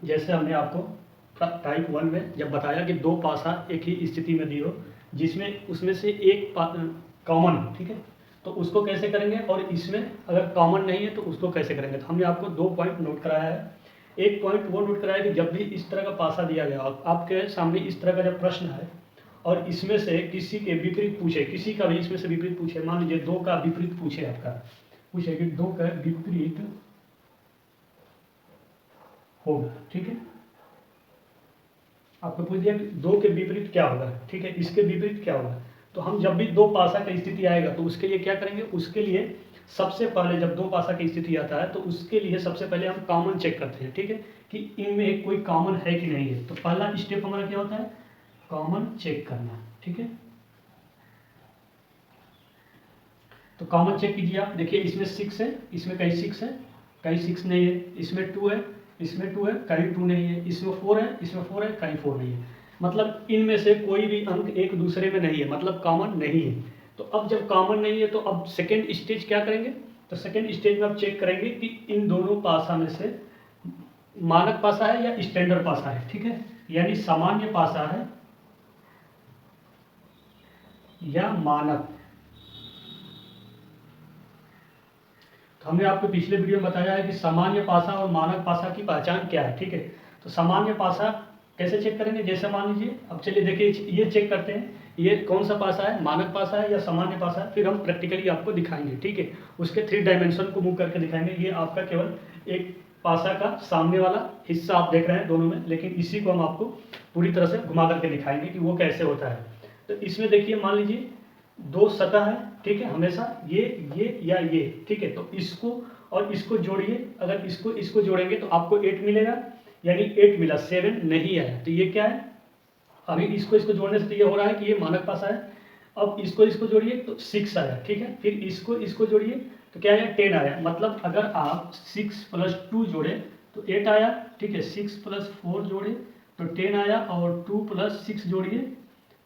जैसे हमने आपको टाइप 1 में जब बताया कि दो पासा एक ही स्थिति में दी हो, जिसमें उसमें से एक कॉमन, ठीक है, तो उसको कैसे करेंगे, और इसमें अगर कॉमन नहीं है तो उसको कैसे करेंगे। तो हमने आपको 2 पॉइंट नोट कराया है। एक पॉइंट वो नोट कराया कि जब भी इस तरह का पासा दिया गया, आपके सामने इस तरह का जब प्रश्न है और इसमें से किसी के विपरीत पूछे, किसी का भी इसमें से विपरीत पूछे, मान लीजिए 2 का विपरीत पूछे, आपका पूछे कि 2 का विपरीत होगा, ठीक है, आपको पूछ दिया कि 2 के विपरीत क्या होगा, ठीक है, इसके विपरीत क्या होगा। तो हम जब भी दो पासा की स्थिति आएगा तो उसके लिए क्या करेंगे, उसके लिए सबसे पहले जब दो पासा की स्थिति आता है तो उसके लिए सबसे पहले हम कॉमन चेक करते हैं, ठीक है, कि इनमें कोई कॉमन है कि नहीं है। तो पहला स्टेप हमारा क्या होता है, कॉमन चेक करना, ठीक है। तो कॉमन चेक कीजिए आप, देखिए इसमें 6 है, इसमें कहीं 6 है, कहीं 6 नहीं है, इसमें 2 है, इसमें 2 है, कहीं 2 नहीं है, इसमें 4 है, इसमें 4 है, कहीं 4 नहीं है। मतलब इनमें से कोई भी अंक एक दूसरे में नहीं है, मतलब कॉमन नहीं है। तो अब जब कॉमन नहीं है तो अब सेकेंड स्टेज क्या करेंगे, तो सेकेंड स्टेज में आप चेक करेंगे कि इन दोनों पासा में से मानक पासा है या स्टैंडर्ड पासा है, ठीक है, यानी सामान्य पासा है या मानक। तो हमने आपको पिछले वीडियो में बताया है कि सामान्य पासा और मानक पासा की पहचान क्या है, ठीक है। तो सामान्य पासा कैसे चेक करेंगे, जैसे मान लीजिए, अब चलिए देखिए ये चेक करते हैं, ये कौन सा पासा है, मानक पासा है या सामान्य पासा है, फिर हम प्रैक्टिकली आपको दिखाएंगे, ठीक है, उसके 3 डायमेंशन को मूव करके दिखाएंगे। ये आपका केवल एक पासा का सामने वाला हिस्सा आप देख रहे हैं दोनों में, लेकिन इसी को हम आपको पूरी तरह से घुमा करके दिखाएंगे कि वो कैसे होता है। तो इसमें देखिए मान लीजिए 2 सतह है, ठीक है, हमेशा ये या ये, ठीक है, तो इसको और इसको जोड़िए, अगर इसको जोड़ेंगे तो आपको 8 मिलेगा, यानी 8 मिला, 7 नहीं आया। तो ये क्या है, अभी इसको जोड़ने से तो ये हो रहा है कि ये मानक पासा है। अब इसको जोड़िए तो 6 आया, ठीक है, फिर इसको जोड़िए तो क्या आया, 10 आया। मतलब अगर आप 6 + 2 जोड़े तो 8 आया, ठीक है, 6 + 4 जोड़े तो 10 आया, और 2 + 6 जोड़िए,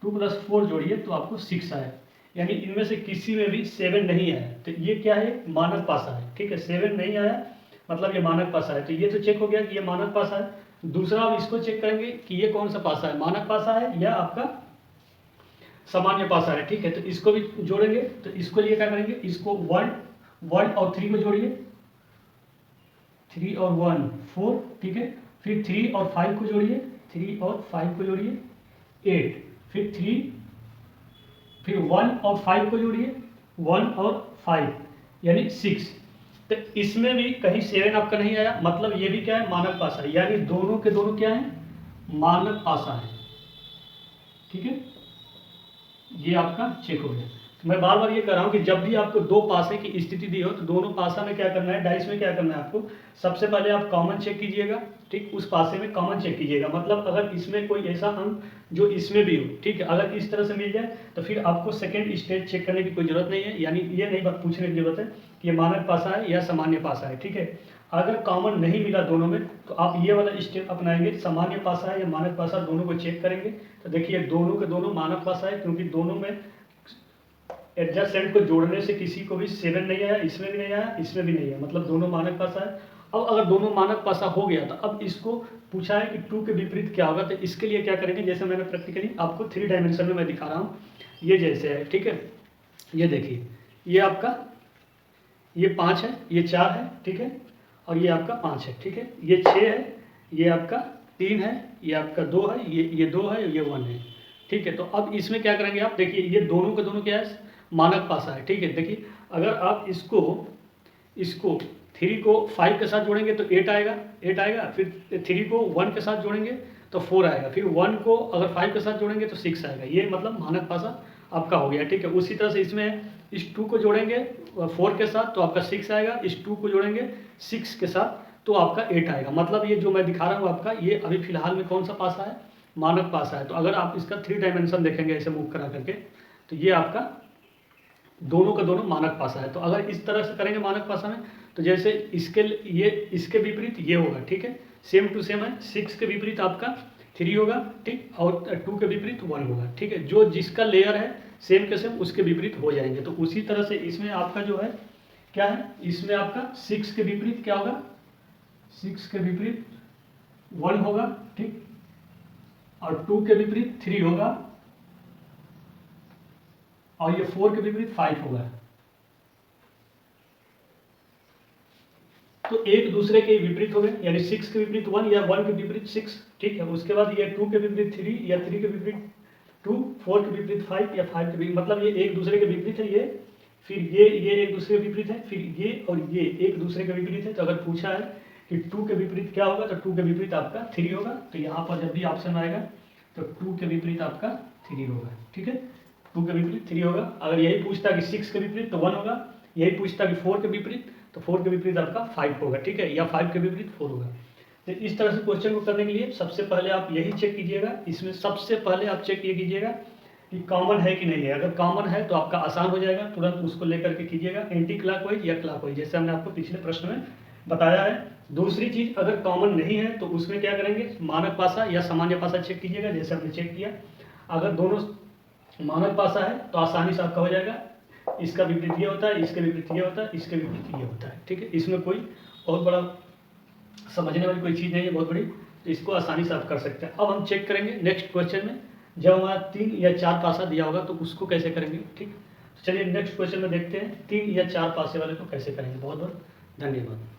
2 + 4 जोड़िए तो आपको 6 आया, यानी इनमें से किसी में भी 7 नहीं आया। तो ये क्या है, मानक पासा है, ठीक है, 7 नहीं आया मतलब ये मानक पासा है। तो ये तो चेक हो गया कि ये मानक पासा है। दूसरा आप इसको चेक करेंगे कि ये कौन सा पासा है, मानक पासा है या आपका सामान्य पासा है, ठीक है। तो इसको भी जोड़ेंगे, तो इसको लिए क्या करेंगे, इसको 1 और 3 को जोड़िए, 3 और 1 4, ठीक है, फिर 3 और 5 को जोड़िए, 3 और 5 को जोड़िए 8, फिर 3, फिर 1 और 5 को जोड़िए, 1 और 5 यानी 6। तो इसमें भी कहीं 7 आपका नहीं आया, मतलब ये भी क्या है, मानक पासा है, यानी दोनों के दोनों क्या है, मानक पासा है, ठीक है। ये आपका चेक हो गया। तो मैं बार बार ये कह रहा हूँ कि जब भी आपको दो पासे की स्थिति दी हो तो दोनों पासा में क्या करना है, डाइस में क्या करना है आपको, सबसे पहले आप कॉमन चेक कीजिएगा, ठीक, उस पासे में कॉमन चेक कीजिएगा। मतलब अगर इसमें कोई ऐसा अंक जो इसमें भी हो, ठीक है, अगर इस तरह से मिल जाए तो फिर आपको सेकेंड स्टेज चेक करने की कोई जरूरत नहीं है, यानी ये नहीं बात पूछने की जरूरत है कि ये मानक पासा है या सामान्य पासा है, ठीक है। अगर कॉमन नहीं मिला दोनों में तो आप ये वाला स्टेप अपनाएंगे, सामान्य पासा है या मानक पासा, दोनों को चेक करेंगे। तो देखिए दोनों के दोनों मानक पासा है, क्योंकि दोनों में एडजस्टेंट को जोड़ने से किसी को भी 7 नहीं आया, इसमें भी नहीं आया, इसमें भी नहीं आया, मतलब दोनों मानक पासा है। अब अगर दोनों मानक पासा हो गया तो अब इसको पूछा है कि 2 के विपरीत क्या होगा। तो इसके लिए क्या करेंगे, जैसे मैंने प्रैक्टिकली आपको 3 डायमेंशन में मैं दिखा रहा हूँ, ये जैसे है, ठीक है, ये देखिए, ये आपका ये 5 है, ये 4 है, ठीक है, और ये आपका 5 है, ठीक है, ये 6 है, ये आपका 3 है, ये आपका 2 है, ये 2 है, ये 1 है, ठीक है। तो अब इसमें क्या करेंगे आप, देखिए ये दोनों के दोनों क्या है, मानक पासा है, ठीक है। देखिए अगर आप इसको 3 को 5 के साथ जोड़ेंगे तो 8 आएगा, 8 आएगा, फिर 3 को 1 के साथ जोड़ेंगे तो 4 आएगा, फिर 1 को अगर 5 के साथ जोड़ेंगे तो 6 आएगा। ये मतलब मानक पासा आपका हो गया, ठीक है। उसी तरह से इसमें इस 2 को जोड़ेंगे 4 के साथ तो आपका 6 आएगा, इस 2 को जोड़ेंगे 6 के साथ तो आपका 8 आएगा। मतलब ये जो मैं दिखा रहा हूँ आपका, ये अभी फिलहाल में कौन सा पासा है, मानक पासा है। तो अगर आप इसका 3 डायमेंशन देखेंगे ऐसे मूव करा करके तो ये आपका दोनों का दोनों मानक पासा है। तो अगर इस तरह से करेंगे मानक पासा में तो जैसे इसके विपरीत ये होगा, ठीक है, सेम टू सेम है, 6 के विपरीत आपका 3 होगा, ठीक, और 2 के विपरीत 1 होगा, ठीक है। जो जिसका लेयर है सेम के सेम उसके विपरीत हो जाएंगे। तो उसी तरह से इसमें आपका जो है क्या है, इसमें आपका 6 के विपरीत क्या होगा, 6 के विपरीत 1 होगा, ठीक, और 2 के विपरीत 3 होगा, और ये 4 के विपरीत 5 होगा। तो एक दूसरे के विपरीत हो गए, यानी 6 के विपरीत 1 या 1 के विपरीत 6, ठीक है। उसके बाद ये 2 के विपरीत 3 या 3 के विपरीत 2, 4 के विपरीत 5 या 5 के विपरीत, मतलब ये एक दूसरे के विपरीत है ये, फिर ये एक दूसरे के विपरीत है, फिर ये और ये एक दूसरे के विपरीत है। तो अगर पूछा है कि 2 के विपरीत क्या होगा, तो 2 के विपरीत आपका 3 होगा। तो यहाँ पर जब भी ऑप्शन आएगा तो 2 के विपरीत आपका 3 होगा, ठीक है। 2 के विपरीत 3 होगा। अगर यही पूछता कि 6 के विपरीत तो 1 होगा, यही पूछता कि 4 के विपरीत तो 4 के विपरीत आपका 5 होगा, ठीक है, या 5 के विपरीत 4 होगा। तो इस तरह से क्वेश्चन को करने के लिए सबसे पहले आप यही चेक कीजिएगा। इसमें सबसे पहले आप चेक ये कीजिएगा कि कॉमन है कि नहीं है। अगर कॉमन है तो आपका आसान हो जाएगा, तुरंत उसको लेकर के कीजिएगा, एंटी क्लॉकवाइज या क्लॉकवाइज, जैसे हमने आपको पिछले प्रश्न में बताया है। दूसरी चीज, अगर कॉमन नहीं है तो उसमें क्या करेंगे, मानक पासा या सामान्य पासा चेक कीजिएगा, जैसे हमने चेक किया। अगर दोनों मानक पासा है तो आसानी से आपका हो जाएगा, इसका विपरीत ये होता है, इसके विपरीत ये होता है, इसके विपरीत ये होता है, ठीक है। इसमें कोई बहुत बड़ा समझने वाली कोई चीज़ नहीं है बहुत बड़ी, तो इसको आसानी से आप कर सकते हैं। अब हम चेक करेंगे नेक्स्ट क्वेश्चन में, जब हमारा 3 या 4 पासा दिया होगा तो उसको कैसे करेंगे, ठीक। चलिए नेक्स्ट क्वेश्चन में देखते हैं 3 या 4 पासे वाले को कैसे करेंगे। बहुत बहुत धन्यवाद।